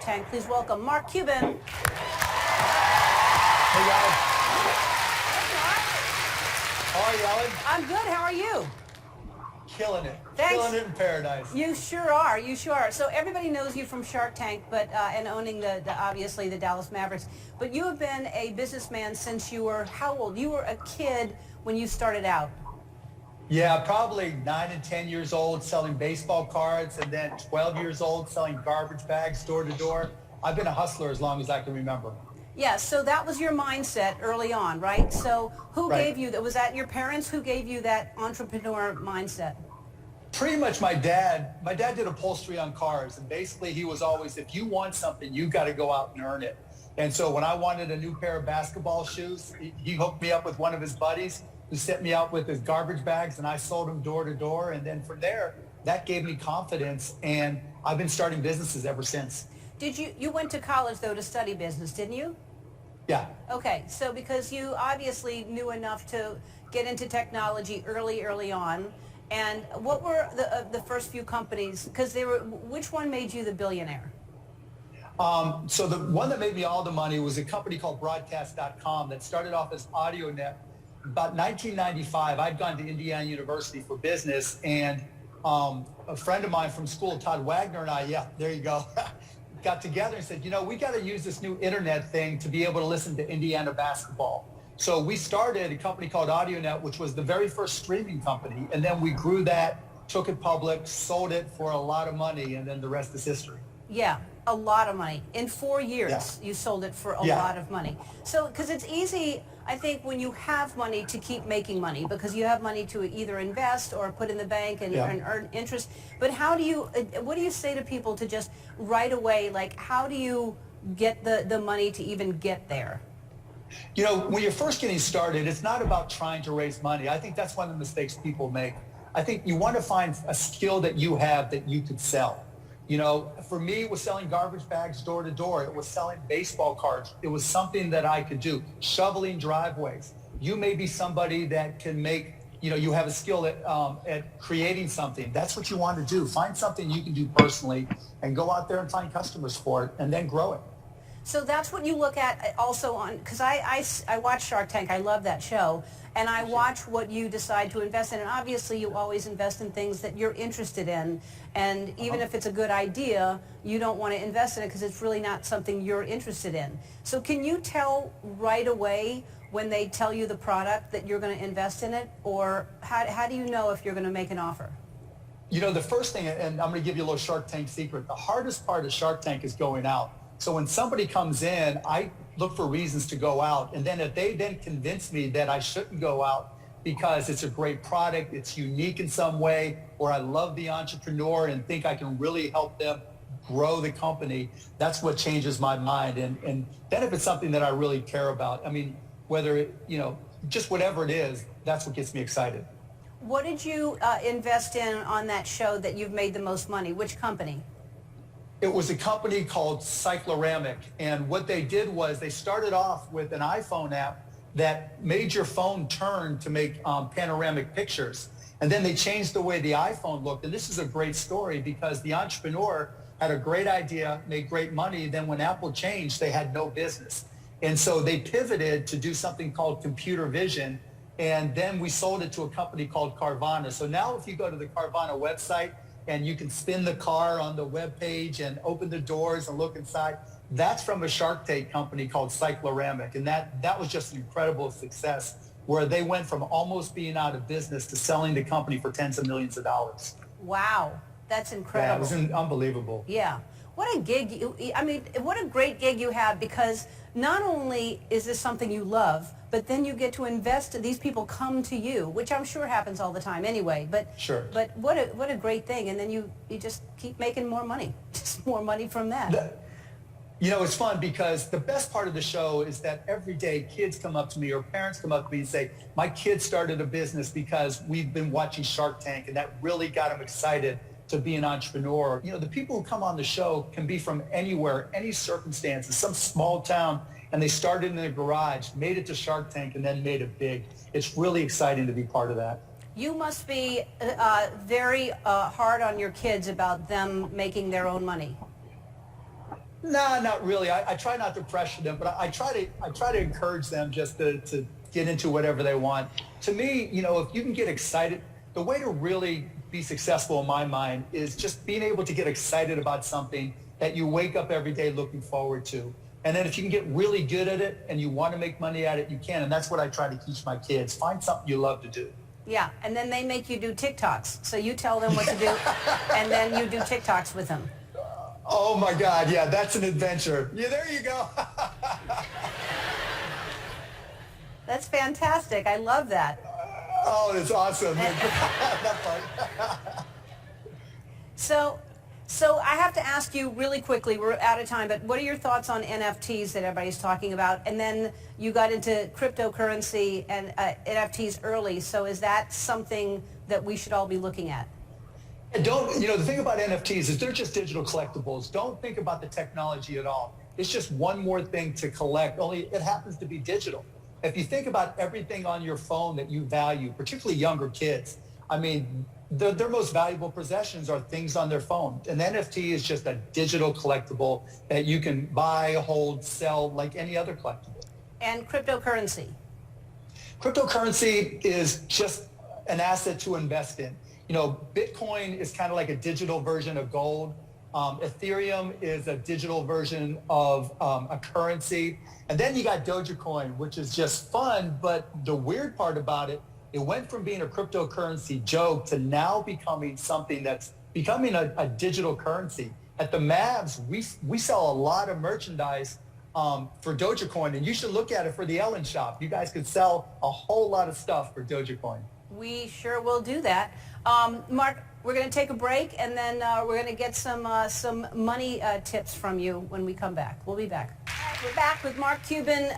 Tank. Please welcome Mark Cuban. Hey, guys. How are you, Ellen? I'm good. How are you? Killing it. Thanks. Killing it in paradise. You sure are. You sure are. So everybody knows you from Shark Tank, but and owning the obviously the Dallas Mavericks. But you have been a businessman since you were how old? You were a kid when you started out. Yeah, probably 9 and 10 years old selling baseball cards, and then 12 years old selling garbage bags door to door. I've been a hustler as long as I can remember. Yeah, so that was your mindset early on, right? So who Right. gave you that? Was that your parents? Who gave you that entrepreneur mindset? Pretty much my dad. My dad did upholstery on cars, and basically he was always, if you want something, you got to go out and earn it. And so when I wanted a new pair of basketball shoes, he hooked me up with one of his buddies who sent me out with his garbage bags, and I sold them door to door. And then from there, that gave me confidence, and I've been starting businesses ever since. Did you went to college though to study business, didn't you? Yeah. Okay, so because you obviously knew enough to get into technology early on, and what were the first few companies? Because they were, which one made you the billionaire? So the one that made me all the money was a company called broadcast.com that started off as AudioNet. About 1995, I'd gone to Indiana University for business, and a friend of mine from school, Todd Wagner, and I, yeah, there you go, got together and said, you know, we got to use this new internet thing to be able to listen to Indiana basketball. So we started a company called AudioNet, which was the very first streaming company. And then we grew that, took it public, sold it for a lot of money, and then the rest is history. Yeah, a lot of money. In 4 years, Yeah. you sold it for a Yeah. lot of money. So, because it's easy, I think, when you have money to keep making money, because you have money to either invest or put in the bank and, Yeah. and earn interest. But how do you, what do you say to people to just right away, like, how do you get the money to even get there? You know, when you're first getting started, it's not about trying to raise money. I think that's one of the mistakes people make. I think you want to find a skill that you have that you could sell. You know, for me, it was selling garbage bags door to door. It was selling baseball cards. It was something that I could do. Shoveling driveways. You may be somebody that can make, you know, you have a skill at creating something. That's what you want to do. Find something you can do personally and go out there and find customers for it and then grow it. So that's what you look at also on, because I watch Shark Tank. I love that show. And I watch what you decide to invest in. And obviously you always invest in things that you're interested in. And even if it's a good idea, you don't want to invest in it because it's really not something you're interested in. So can you tell right away when they tell you the product that you're going to invest in it? Or how do you know if you're going to make an offer? You know, the first thing, and I'm going to give you a little Shark Tank secret, the hardest part of Shark Tank is going out. So when somebody comes in, I look for reasons to go out. And then if they then convince me that I shouldn't go out because it's a great product, it's unique in some way, or I love the entrepreneur and think I can really help them grow the company, that's what changes my mind. And then if it's something that I really care about, I mean, whether it, you know, just whatever it is, that's what gets me excited. What did you invest in on that show that you've made the most money? Which company? It was a company called Cycloramic, and what they did was they started off with an iPhone app that made your phone turn to make panoramic pictures. And then they changed the way the iPhone looked. And this is a great story because the entrepreneur had a great idea, made great money. Then when Apple changed, they had no business. And so they pivoted to do something called computer vision. And then we sold it to a company called Carvana. So now if you go to the Carvana website, and you can spin the car on the web page and open the doors and look inside. That's from a Shark Tank company called Cycloramic. And that was just an incredible success where they went from almost being out of business to selling the company for tens of millions of dollars. Wow, that's incredible. Yeah, it was unbelievable. Yeah. What a gig, I mean, what a great gig you have, because not only is this something you love, but then you get to invest. These people come to you, which I'm sure happens all the time anyway. But sure. But what a great thing, and then you just keep making more money, just more money from that. You know, it's fun because the best part of the show is that every day kids come up to me or parents come up to me and say, my kid started a business because we've been watching Shark Tank, and that really got them excited to be an entrepreneur. You know, the people who come on the show can be from anywhere, any circumstances, some small town, and they started in their garage, made it to Shark Tank, and then made it big. It's really exciting to be part of that. You must be very hard on your kids about them making their own money. No, not really. I try not to pressure them, but I try to encourage them just to get into whatever they want. To me, if you can get excited, the way to really be successful in my mind is just being able to get excited about something that you wake up every day looking forward to. And then if you can get really good at it and you want to make money at it, you can. And that's what I try to teach my kids. Find something you love to do. Yeah, and then they make you do TikToks. So you tell them what to do, and then you do TikToks with them. Oh my God, yeah, that's an adventure. Yeah, there you go. That's fantastic. I love that. Oh, it's awesome. So I have to ask you really quickly, we're out of time, but what are your thoughts on NFTs that everybody's talking about? And then you got into cryptocurrency and NFTs early, so is that something that we should all be looking at? The thing about NFTs is they're just digital collectibles. Don't think about the technology at all. It's just one more thing to collect, only it happens to be digital. If you think about everything on your phone that you value, particularly younger kids, I mean, their most valuable possessions are things on their phone. An NFT is just a digital collectible that you can buy, hold, sell like any other collectible. And cryptocurrency? Cryptocurrency is just an asset to invest in. Bitcoin is kind of like a digital version of gold. Ethereum is a digital version of a currency. And then you got Dogecoin, which is just fun. But the weird part about it, it went from being a cryptocurrency joke to now becoming something that's becoming a digital currency. At the Mavs, we sell a lot of merchandise for Dogecoin, and you should look at it for the Ellenshow. You guys could sell a whole lot of stuff for Dogecoin. We sure will do that. Mark, we're going to take a break, and then we're going to get some money tips from you when we come back. We'll be back. We're back with Mark Cuban.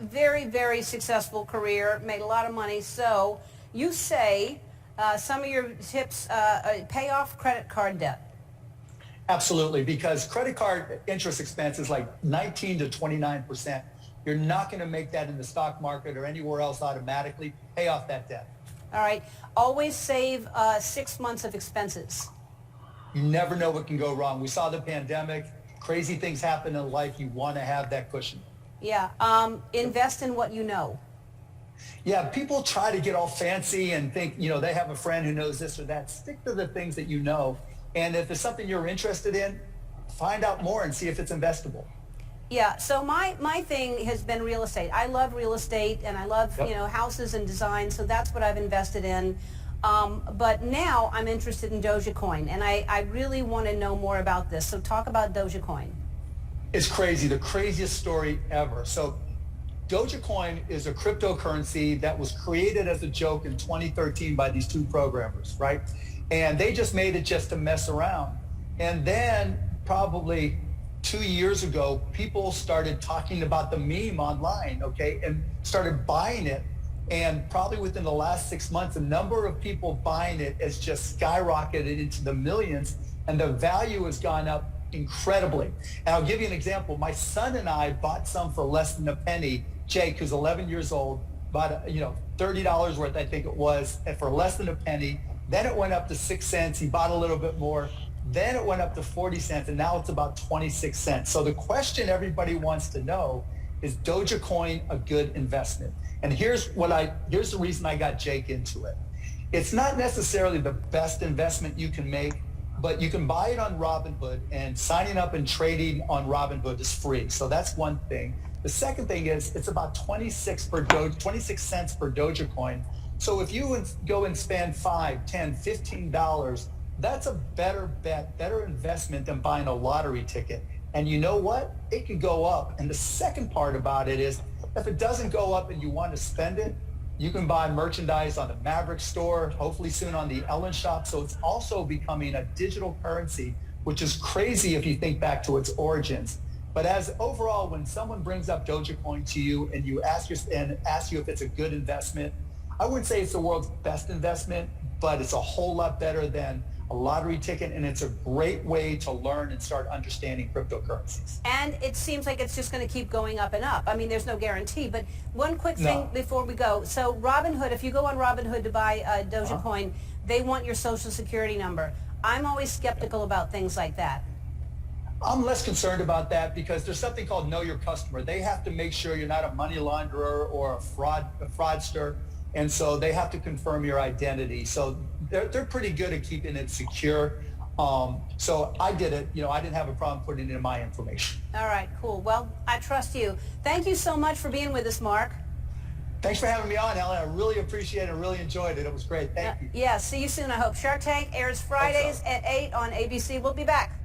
Very, very successful career, made a lot of money. So you say some of your tips, pay off credit card debt. Absolutely, because credit card interest expense is like 19 to 29%. You're not going to make that in the stock market or anywhere else automatically. Pay off that debt. All right. Always save 6 months of expenses. You never know what can go wrong. We saw the pandemic. Crazy things happen in life. You want to have that cushion. Yeah. Invest in what you know. Yeah, people try to get all fancy and think, they have a friend who knows this or that. Stick to the things that you know. And if it's something you're interested in, find out more and see if it's investable. Yeah, so my thing has been real estate. I love real estate, and I love, Yep. houses and design, so that's what I've invested in. But now I'm interested in Dogecoin, and I really want to know more about this. So talk about Dogecoin. It's crazy, the craziest story ever. So Dogecoin is a cryptocurrency that was created as a joke in 2013 by these two programmers, right? And they just made it just to mess around. And then probably 2 years ago, people started talking about the meme online, okay, and started buying it. And probably within the last 6 months, the number of people buying it has just skyrocketed into the millions, and the value has gone up incredibly. And I'll give you an example. My son and I bought some for less than a penny. Jake, who's 11 years old, bought $30 worth, I think it was, and for less than a penny. Then it went up to 6 cents. He bought a little bit more. Then it went up to 40 cents, and now it's about 26 cents. So the question everybody wants to know is Dogecoin a good investment? And here's the reason I got Jake into it. It's not necessarily the best investment you can make, but you can buy it on Robinhood, and signing up and trading on Robinhood is free. So that's one thing. The second thing is it's about 26 cents per Dogecoin. So if you go and spend $5, $10, $15, that's a better bet, better investment than buying a lottery ticket. And you know what? It could go up. And the second part about it is if it doesn't go up and you want to spend it, you can buy merchandise on the Maverick store, hopefully soon on the Ellenshow. So it's also becoming a digital currency, which is crazy if you think back to its origins. But as overall, when someone brings up Dogecoin to you and ask you if it's a good investment, I wouldn't say it's the world's best investment, but it's a whole lot better than a lottery ticket, and it's a great way to learn and start understanding cryptocurrencies. And it seems like it's just going to keep going up and up. I mean, there's no guarantee, but one quick thing before we go. So Robinhood, if you go on Robinhood to buy Dogecoin, they want your social security number. I'm always skeptical about things like that. I'm less concerned about that because there's something called know your customer. They have to make sure you're not a money launderer or a fraudster. And so they have to confirm your identity. So they're pretty good at keeping it secure. So I did it. I didn't have a problem putting in my information. All right, cool. Well, I trust you. Thank you so much for being with us, Mark. Thanks for having me on, Ellen. I really appreciate it. I really enjoyed it. It was great. Thank you. Yeah, see you soon, I hope. Shark Tank airs Fridays at 8 on ABC. We'll be back.